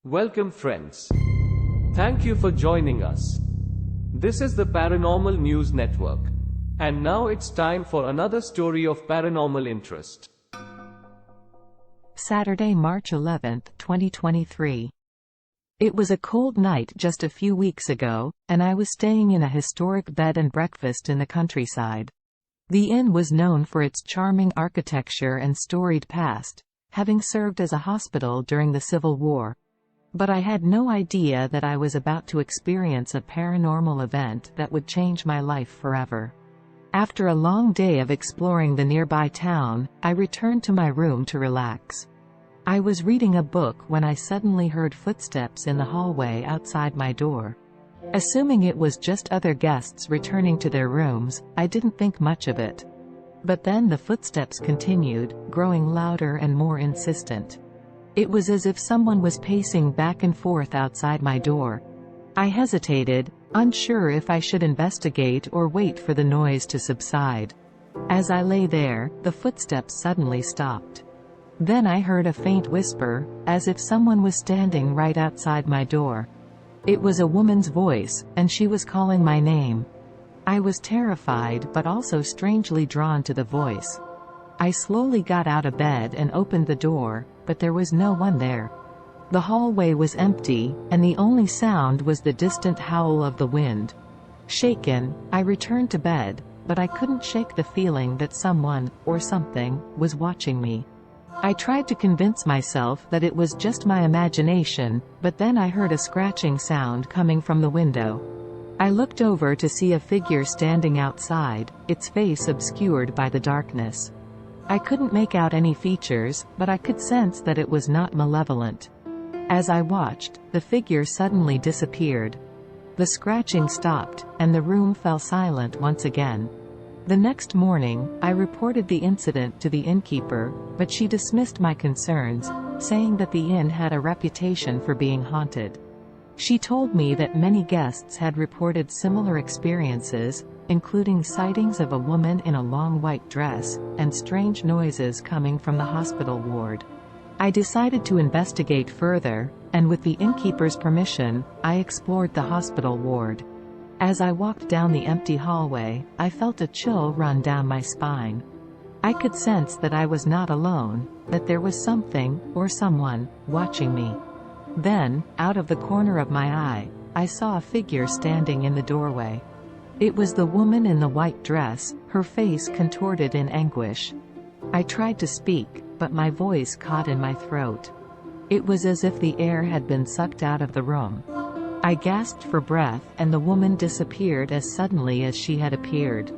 Welcome friends. Thank you for joining us. This is the Paranormal News Network. And now it's time for another story of paranormal interest. Saturday, March 11, 2023. It was a cold night just a few weeks ago, and I was staying in a historic bed and breakfast in the countryside. The inn was known for its charming architecture and storied past, having served as a hospital during the Civil War. But I had no idea that I was about to experience a paranormal event that would change my life forever. After a long day of exploring the nearby town, I returned to my room to relax. I was reading a book when I suddenly heard footsteps in the hallway outside my door. Assuming it was just other guests returning to their rooms, I didn't think much of it. But then the footsteps continued, growing louder and more insistent. It was as if someone was pacing back and forth outside my door. I hesitated, unsure if I should investigate or wait for the noise to subside. As I lay there, the footsteps suddenly stopped. Then I heard a faint whisper, as if someone was standing right outside my door. It was a woman's voice, and she was calling my name. I was terrified but also strangely drawn to the voice. I slowly got out of bed and opened the door, but there was no one there. The hallway was empty, and the only sound was the distant howl of the wind. Shaken, I returned to bed, but I couldn't shake the feeling that someone, or something, was watching me. I tried to convince myself that it was just my imagination, but then I heard a scratching sound coming from the window. I looked over to see a figure standing outside, its face obscured by the darkness. I couldn't make out any features, but I could sense that it was not malevolent. As I watched, the figure suddenly disappeared. The scratching stopped, and the room fell silent once again. The next morning, I reported the incident to the innkeeper, but she dismissed my concerns, saying that the inn had a reputation for being haunted. She told me that many guests had reported similar experiences, including sightings of a woman in a long white dress, and strange noises coming from the hospital ward. I decided to investigate further, and with the innkeeper's permission, I explored the hospital ward. As I walked down the empty hallway, I felt a chill run down my spine. I could sense that I was not alone, that there was something, or someone, watching me. Then, out of the corner of my eye, I saw a figure standing in the doorway. It was the woman in the white dress, her face contorted in anguish. I tried to speak, but my voice caught in my throat. It was as if the air had been sucked out of the room. I gasped for breath, and the woman disappeared as suddenly as she had appeared.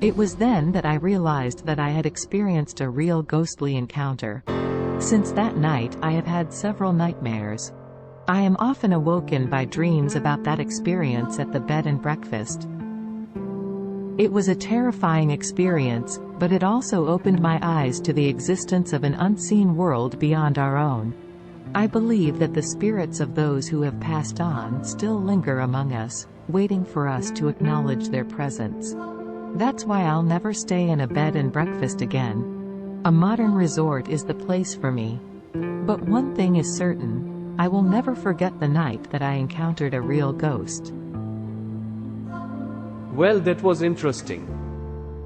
It was then that I realized that I had experienced a real ghostly encounter. Since that night, I have had several nightmares. I am often awoken by dreams about that experience at the bed and breakfast. It was a terrifying experience, but it also opened my eyes to the existence of an unseen world beyond our own. I believe that the spirits of those who have passed on still linger among us, waiting for us to acknowledge their presence. That's why I'll never stay in a bed and breakfast again. A modern resort is the place for me. But one thing is certain, I will never forget the night that I encountered a real ghost. Well, that was interesting.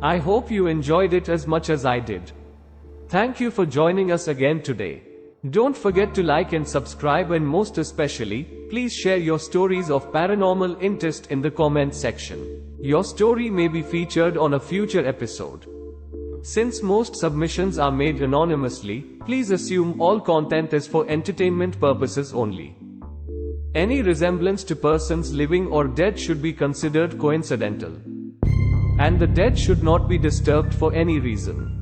I hope you enjoyed it as much as I did. Thank you for joining us again today. Don't forget to like and subscribe, and most especially, please share your stories of paranormal interest in the comment section. Your story may be featured on a future episode. Since most submissions are made anonymously, please assume all content is for entertainment purposes only. Any resemblance to persons living or dead should be considered coincidental. And the dead should not be disturbed for any reason.